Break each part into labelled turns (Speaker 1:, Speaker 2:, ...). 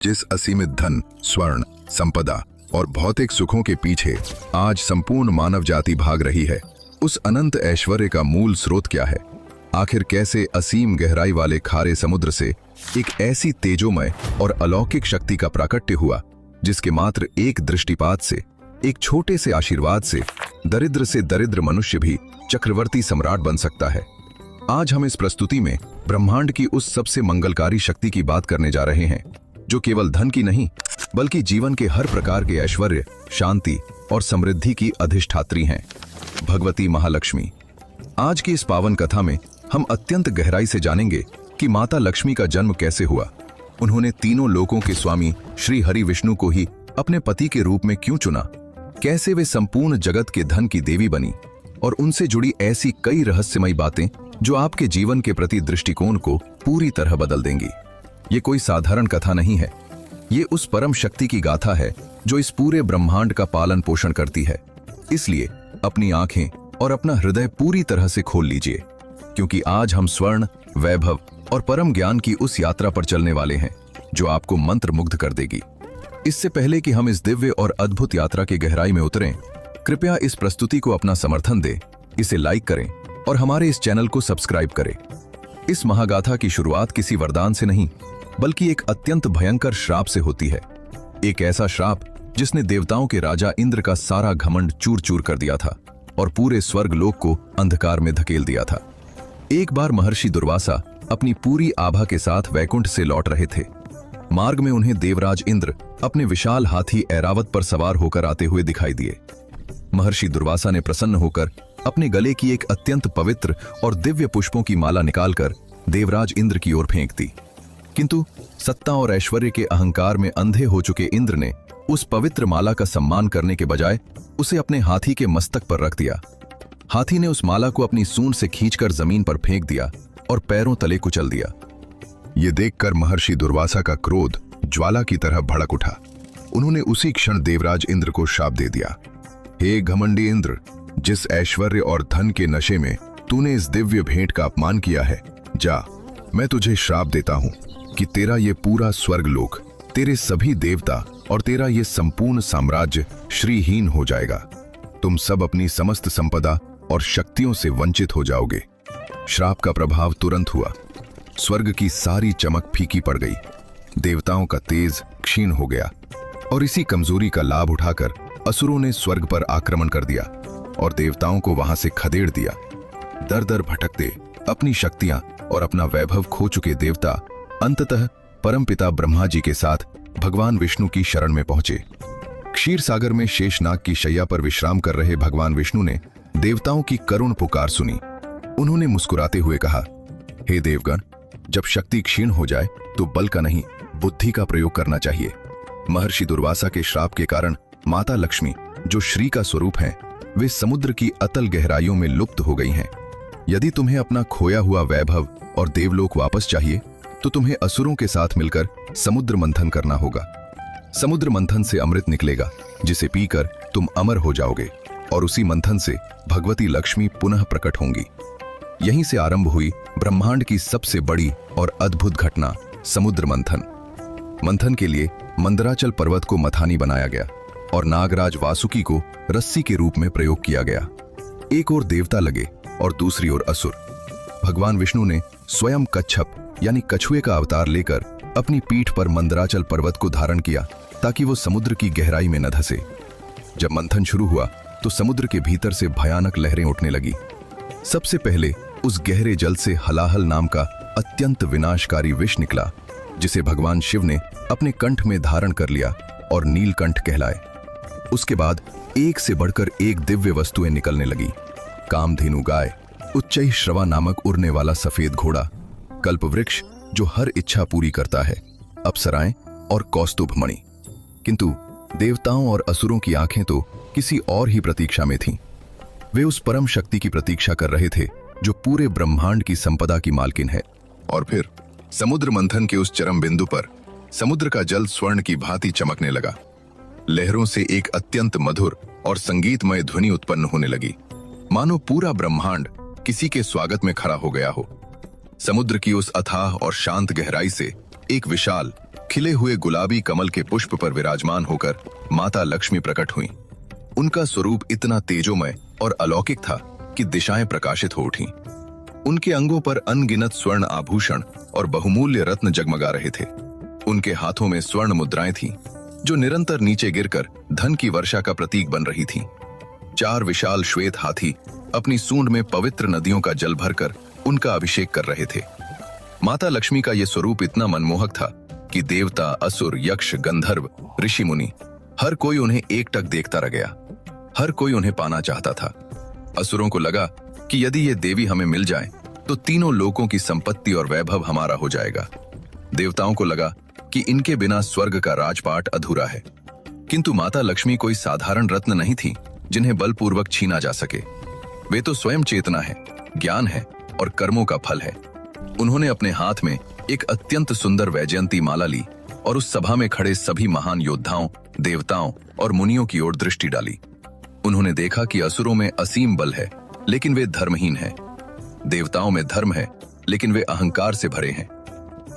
Speaker 1: जिस असीमित धन, स्वर्ण, संपदा और भौतिक सुखों के पीछे आज संपूर्ण मानव जाति भाग रही है, उस अनंत ऐश्वर्य का मूल स्रोत क्या है? आखिर कैसे असीम गहराई वाले खारे समुद्र से एक ऐसी तेजोमय और अलौकिक शक्ति का प्राकट्य हुआ, जिसके मात्र एक दृष्टिपात से, एक छोटे से आशीर्वाद से दरिद्र मनुष्य भी चक्रवर्ती सम्राट बन सकता है। आज हम इस प्रस्तुति में ब्रह्मांड की उस सबसे मंगलकारी शक्ति की बात करने जा रहे हैं, जो केवल धन की नहीं, बल्कि जीवन के हर प्रकार के ऐश्वर्य, शांति और समृद्धि की अधिष्ठात्री हैं, भगवती महालक्ष्मी। आज की इस पावन कथा में हम अत्यंत गहराई से जानेंगे कि माता लक्ष्मी का जन्म कैसे हुआ, उन्होंने तीनों लोकों के स्वामी श्री हरि विष्णु को ही अपने पति के रूप में क्यों चुना, कैसे वे संपूर्ण जगत के धन की देवी बनी, और उनसे जुड़ी ऐसी कई रहस्यमयी बातें जो आपके जीवन के प्रति दृष्टिकोण को पूरी तरह बदल देंगी। ये कोई साधारण कथा नहीं है, ये उस परम शक्ति की गाथा है जो इस पूरे ब्रह्मांड का पालन पोषण करती है। इसलिए अपनी आंखें और अपना हृदय पूरी तरह से खोल लीजिए, क्योंकि आज हम स्वर्ण, वैभव और परम ज्ञान की उस यात्रा पर चलने वाले हैं जो आपको मंत्रमुग्ध कर देगी। इससे पहले कि हम इस दिव्य और अद्भुत यात्रा की गहराई में उतरें, कृपया इस प्रस्तुति को अपना समर्थन दें, इसे लाइक करें और हमारे इस चैनल को सब्सक्राइब करें। इस महागाथा की शुरुआत किसी वरदान से नहीं, बल्कि एक अत्यंत भयंकर श्राप से होती है। एक ऐसा श्राप जिसने देवताओं के राजा इंद्र का सारा घमंड चूर चूर कर दिया था और पूरे स्वर्ग लोक को अंधकार में धकेल दिया था। एक बार महर्षि दुर्वासा अपनी पूरी आभा के साथ वैकुंठ से लौट रहे थे। मार्ग में उन्हें देवराज इंद्र अपने विशाल हाथी ऐरावत पर सवार होकर आते हुए दिखाई दिए। महर्षि दुर्वासा ने प्रसन्न होकर अपने गले की एक अत्यंत पवित्र और दिव्य पुष्पों की माला निकालकर देवराज इंद्र की ओर फेंक दी। किंतु सत्ता और ऐश्वर्य के अहंकार में अंधे हो चुके इंद्र ने उस पवित्र माला का सम्मान करने के बजाय उसे अपने हाथी के मस्तक पर रख दिया। हाथी ने उस माला को अपनी सूंड से खींचकर जमीन पर फेंक दिया और पैरों तले कुचल दिया। ये देखकर महर्षि दुर्वासा का क्रोध ज्वाला की तरह भड़क उठा। उन्होंने उसी क्षण देवराज इंद्र को श्राप दे दिया। हे घमंडी इंद्र, जिस ऐश्वर्य और धन के नशे में तूने इस दिव्य भेंट का अपमान किया है, जा, मैं तुझे श्राप देता हूं कि तेरा ये पूरा स्वर्गलोक, तेरे सभी देवता और तेरा ये संपूर्ण साम्राज्य श्रीहीन हो जाएगा। तुम सब अपनी समस्त संपदा और शक्तियों से वंचित हो जाओगे। श्राप का प्रभाव तुरंत हुआ। स्वर्ग की सारी चमक फीकी पड़ गई, देवताओं का तेज क्षीण हो गया और इसी कमजोरी का लाभ उठाकर असुरों ने स्वर्ग पर आक्रमण कर दिया और देवताओं को वहां से खदेड़ दिया। दर दर भटकते, अपनी शक्तियां और अपना वैभव खो चुके देवता अंततः परमपिता ब्रह्मा जी के साथ भगवान विष्णु की शरण में पहुंचे। क्षीर सागर में शेषनाग की शैया पर विश्राम कर रहे भगवान विष्णु ने देवताओं की करुण पुकार सुनी। उन्होंने मुस्कुराते हुए कहा, हे देवगण, जब शक्ति क्षीण हो जाए तो बल का नहीं, बुद्धि का प्रयोग करना चाहिए। महर्षि दुर्वासा के श्राप के कारण माता लक्ष्मी, जो श्री का स्वरूप है, वे समुद्र की अतल गहराइयों में लुप्त हो गई हैं। यदि तुम्हें अपना खोया हुआ वैभव और देवलोक वापस चाहिए, तो तुम्हें असुरों के साथ मिलकर समुद्र मंथन करना होगा। समुद्र मंथन से अमृत निकलेगा, जिसे पीकर तुम अमर हो जाओगे और उसी मंथन से भगवती लक्ष्मी पुनः प्रकट होंगी। यहीं से आरंभ हुई ब्रह्मांड की सबसे बड़ी और अद्भुत घटना, समुद्र मंथन। मंथन के लिए मंदराचल पर्वत को मथानी बनाया गया और नागराज वासुकी को रस्सी के रूप में प्रयोग किया गया। एक ओर देवता लगे और दूसरी ओर असुर। भगवान विष्णु ने स्वयं कच्छप यानी कछुए का अवतार लेकर अपनी पीठ पर मंदराचल पर्वत को धारण किया, ताकि वो समुद्र की गहराई में न धंसे। जब मंथन शुरू हुआ तो समुद्र के भीतर से भयानक लहरें उठने लगी। सबसे पहले उस गहरे जल से हलाहल नाम का अत्यंत विनाशकारी विष निकला, जिसे भगवान शिव ने अपने कंठ में धारण कर लिया और नीलकंठ कहलाए। उसके बाद एक से बढ़कर एक दिव्य वस्तुएं निकलने लगी। कामधेनु गाय, उच्चई श्रवा नामक उड़ने वाला सफेद घोड़ा, कल्प वृक्ष जो हर इच्छा पूरी करता है, अप्सराएं और कौस्तुभ मणि। किंतु देवताओं और असुरों की आंखें तो किसी और ही प्रतीक्षा में थीं। वे उस परम शक्ति की प्रतीक्षा कर रहे थे जो पूरे ब्रह्मांड की संपदा की मालकिन है। और फिर समुद्र मंथन के उस चरम बिंदु पर समुद्र का जल स्वर्ण की भांति चमकने लगा। लहरों से एक अत्यंत मधुर और संगीतमय ध्वनि उत्पन्न होने लगी, मानो पूरा ब्रह्मांड किसी के स्वागत में खड़ा हो गया हो। समुद्र की उस अथाह और शांत गहराई से एक विशाल खिले हुए गुलाबी कमल के पुष्प पर विराजमान होकर माता लक्ष्मी प्रकट हुईं। उनका स्वरूप इतना तेजोमय और अलौकिक था कि दिशाएं प्रकाशित हो उठीं। उनके अंगों पर अनगिनत स्वर्ण आभूषण और बहुमूल्य रत्न जगमगा रहे थे। उनके हाथों में स्वर्ण मुद्राएं थीं, जो निरंतर नीचे गिरकर धन की वर्षा का प्रतीक बन रही थीं। 4 विशाल श्वेत हाथी अपनी सूंड में पवित्र नदियों का जल भरकर उनका अभिषेक कर रहे थे। माता लक्ष्मी का यह स्वरूप इतना मनमोहक था कि देवता, असुर, यक्ष, गंधर्व, ऋषि मुनि हर कोई उन्हें एकटक देखता रह गया। हर कोई उन्हें पाना चाहता था। असुरों को लगा कि यदि ये देवी हमें मिल जाए तो तीनों लोकों की संपत्ति और वैभव हमारा हो जाएगा। देवताओं को लगा कि इनके बिना स्वर्ग का राजपाट अधूरा है। किंतु माता लक्ष्मी कोई साधारण रत्न नहीं थी जिन्हें बलपूर्वक छीना जा सके। वे तो स्वयं चेतना है, ज्ञान है और कर्मों का फल है। उन्होंने अपने हाथ में एक अत्यंत सुंदर वैजयंती माला ली और उस सभा में खड़े सभी महान योद्धाओं, देवताओं और मुनियों की ओर दृष्टि डाली। उन्होंने देखा कि असुरों में असीम बल है, लेकिन वे धर्महीन हैं। देवताओं में धर्म है, लेकिन वे अहंकार से भरे हैं।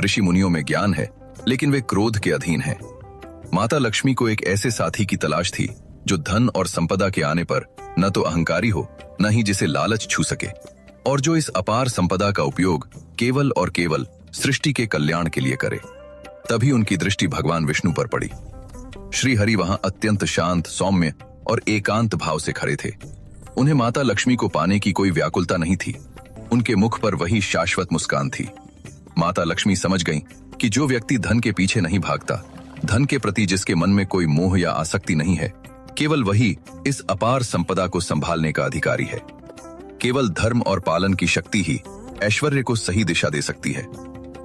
Speaker 1: ऋषि मुनियों में ज्ञान है, लेकिन वे क्रोध के अधीन हैं। माता लक्ष्मी को एक ऐसे साथी की तलाश थी जो धन और संपदा के आने पर न तो अहंकारी हो, न ही जिसे लालच छू सके, और जो इस अपार संपदा का उपयोग केवल और केवल सृष्टि के कल्याण के लिए करे। तभी उनकी दृष्टि भगवान विष्णु पर पड़ी। श्री हरि वहां अत्यंत शांत, सौम्य और एकांत भाव से खड़े थे। उन्हें माता लक्ष्मी को पाने की कोई व्याकुलता नहीं थी। उनके मुख पर वही शाश्वत मुस्कान थी। माता लक्ष्मी समझ गईं कि जो व्यक्ति धन के पीछे नहीं भागता, धन के प्रति जिसके मन में कोई मोह या आसक्ति नहीं है, केवल वही इस अपार संपदा को संभालने का अधिकारी है। केवल धर्म और पालन की शक्ति ही ऐश्वर्य को सही दिशा दे सकती है।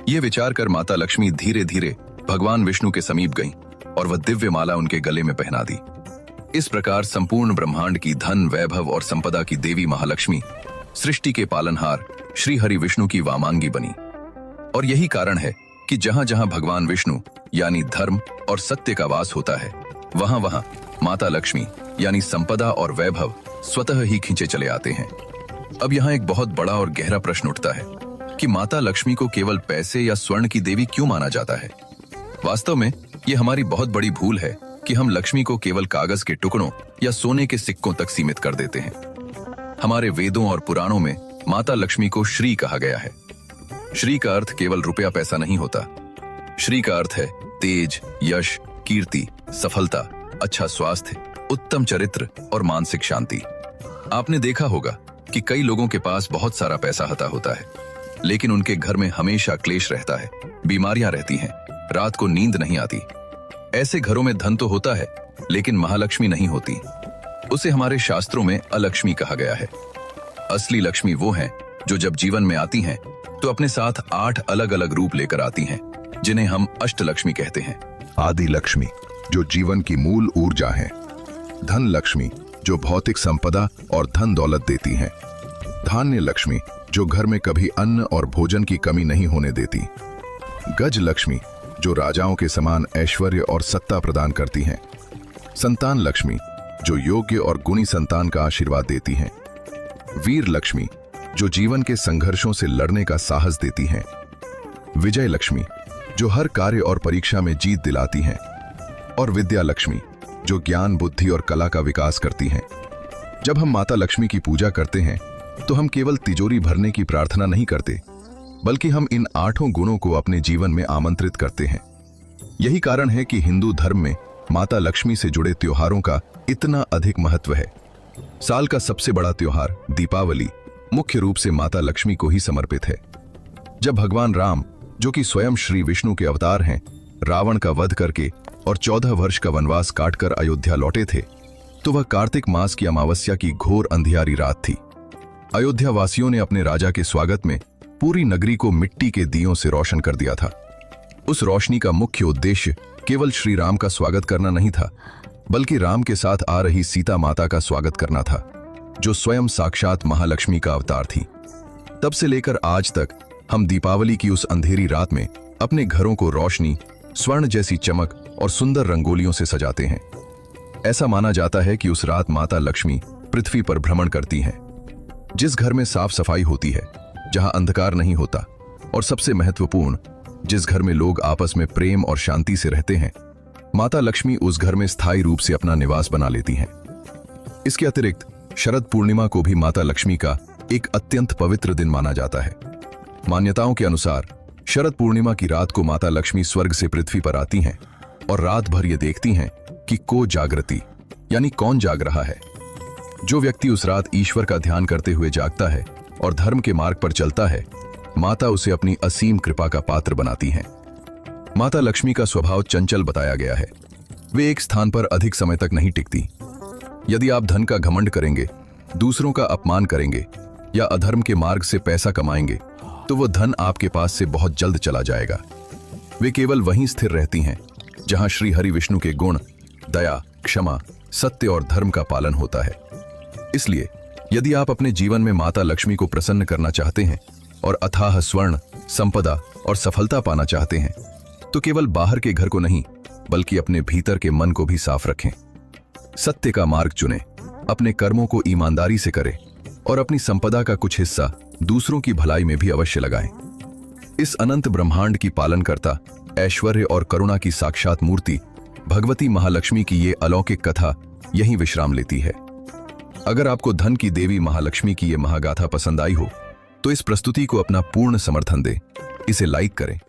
Speaker 1: ये विचार कर माता लक्ष्मी धीरे धीरे भगवान विष्णु के समीप गईं और वह दिव्य माला उनके गले में पहना दी। इस प्रकार संपूर्ण ब्रह्मांड की धन, वैभव और संपदा की देवी महालक्ष्मी सृष्टि के पालनहार श्री हरि विष्णु की वामांगी बनी। और यही कारण है कि जहां जहां भगवान विष्णु यानी धर्म और सत्य का वास होता है, वहां वहां माता लक्ष्मी यानी संपदा और वैभव स्वतः ही खींचे चले आते हैं। अब यहाँ एक बहुत बड़ा और गहरा प्रश्न उठता है कि माता लक्ष्मी को केवल पैसे या स्वर्ण की देवी क्यों माना जाता है। वास्तव में ये हमारी बहुत बड़ी भूल है कि हम लक्ष्मी को केवल कागज के टुकड़ों या सोने के सिक्कों तक सीमित कर देते हैं। हमारे वेदों और पुराणों में माता लक्ष्मी को श्री कहा गया है। श्री का अर्थ केवल रुपया पैसा नहीं होता। श्री का अर्थ है तेज, यश, कीर्ति, सफलता, अच्छा स्वास्थ्य, उत्तम चरित्र और मानसिक शांति। आपने देखा होगा कि कई लोगों के पास बहुत सारा पैसा हता होता है, लेकिन उनके घर में हमेशा क्लेश रहता है, बीमारियां रहती हैं, रात को नींद नहीं आती। ऐसे घरों में धन तो होता है, लेकिन महालक्ष्मी नहीं होती। उसे हमारे शास्त्रों में अलक्ष्मी कहा गया है। असली लक्ष्मी वो हैं जो जब जीवन में आती हैं तो अपने साथ 8 अलग अलग रूप लेकर आती हैं, जिन्हें हम अष्टलक्ष्मी कहते हैं।
Speaker 2: आदि लक्ष्मी जो जीवन की मूल ऊर्जा है, धन लक्ष्मी जो भौतिक संपदा और धन दौलत देती हैं, धान्य लक्ष्मी जो घर में कभी अन्न और भोजन की कमी नहीं होने देती, गज लक्ष्मी जो राजाओं के समान ऐश्वर्य और सत्ता प्रदान करती हैं, संतान लक्ष्मी जो योग्य और गुणी संतान का आशीर्वाद देती हैं, वीर लक्ष्मी जो जीवन के संघर्षों से लड़ने का साहस देती हैं, विजय लक्ष्मी जो हर कार्य और परीक्षा में जीत दिलाती हैं, और विद्या लक्ष्मी जो ज्ञान, बुद्धि और कला का विकास करती हैं। जब हम माता लक्ष्मी की पूजा करते हैं तो हम केवल तिजोरी भरने की प्रार्थना नहीं करते, बल्कि हम इन 8 गुणों को अपने जीवन में आमंत्रित करते हैं। यही कारण है कि हिंदू धर्म में माता लक्ष्मी से जुड़े त्योहारों का इतना अधिक महत्व है। साल का सबसे बड़ा त्योहार दीपावली मुख्य रूप से माता लक्ष्मी को ही समर्पित है। जब भगवान राम, जो कि स्वयं श्री विष्णु के अवतार हैं, रावण का वध करके और 14 वर्ष का वनवास काटकर अयोध्या लौटे थे, तो वह कार्तिक मास की अमावस्या की घोर अंधियारी रात थी। अयोध्या वासियों ने अपने राजा के स्वागत में पूरी नगरी को मिट्टी के दियों से रोशन कर दिया था। उस रोशनी का मुख्य उद्देश्य केवल श्री राम का स्वागत करना नहीं था, बल्कि राम के साथ आ रही सीता माता का स्वागत करना था, जो स्वयं साक्षात महालक्ष्मी का अवतार थी। तब से लेकर आज तक हम दीपावली की उस अंधेरी रात में अपने घरों को रोशनी, स्वर्ण जैसी चमक और सुंदर रंगोलियों से सजाते हैं। ऐसा माना जाता है कि उस रात माता लक्ष्मी पृथ्वी पर भ्रमण करती हैं। जिस घर में साफ सफाई होती है, जहां अंधकार नहीं होता, और सबसे महत्वपूर्ण,
Speaker 1: जिस घर में लोग आपस में प्रेम और शांति से रहते हैं, माता लक्ष्मी उस घर में स्थायी रूप से अपना निवास बना लेती हैं। इसके अतिरिक्त शरद पूर्णिमा को भी माता लक्ष्मी का एक अत्यंत पवित्र दिन माना जाता है। मान्यताओं के अनुसार शरद पूर्णिमा की रात को माता लक्ष्मी स्वर्ग से पृथ्वी पर आती हैं और रात भर ये देखती हैं कि को जागृति यानी कौन जाग रहा है। जो व्यक्ति उस रात ईश्वर का ध्यान करते हुए जागता है और धर्म के मार्ग पर चलता है, माता उसे अपनी असीम कृपा का पात्र बनाती हैं। माता लक्ष्मी का स्वभाव चंचल बताया गया है। वे एक स्थान पर अधिक समय तक नहीं टिकती। यदि आप धन का घमंड करेंगे, दूसरों का अपमान करेंगे या अधर्म के मार्ग से पैसा कमाएंगे, तो वह धन आपके पास से बहुत जल्द चला जाएगा। वे केवल वहीं स्थिर रहती हैं जहां श्री हरि विष्णु के गुण, दया, क्षमा, सत्य और धर्म का पालन होता है। इसलिए यदि आप अपने जीवन में माता लक्ष्मी को प्रसन्न करना चाहते हैं और अथाह स्वर्ण, संपदा और सफलता पाना चाहते हैं, तो केवल बाहर के घर को नहीं बल्कि अपने भीतर के मन को भी साफ रखें। सत्य का मार्ग चुनें, अपने कर्मों को ईमानदारी से करें और अपनी संपदा का कुछ हिस्सा दूसरों की भलाई में भी अवश्य लगाएं। इस अनंत ब्रह्मांड की पालन करता, ऐश्वर्य और करुणा की साक्षात मूर्ति भगवती महालक्ष्मी की ये अलौकिक कथा यहीं विश्राम लेती है। अगर आपको धन की देवी महालक्ष्मी की ये महागाथा पसंद आई हो, तो इस प्रस्तुति को अपना पूर्ण समर्थन दें। इसे लाइक करें,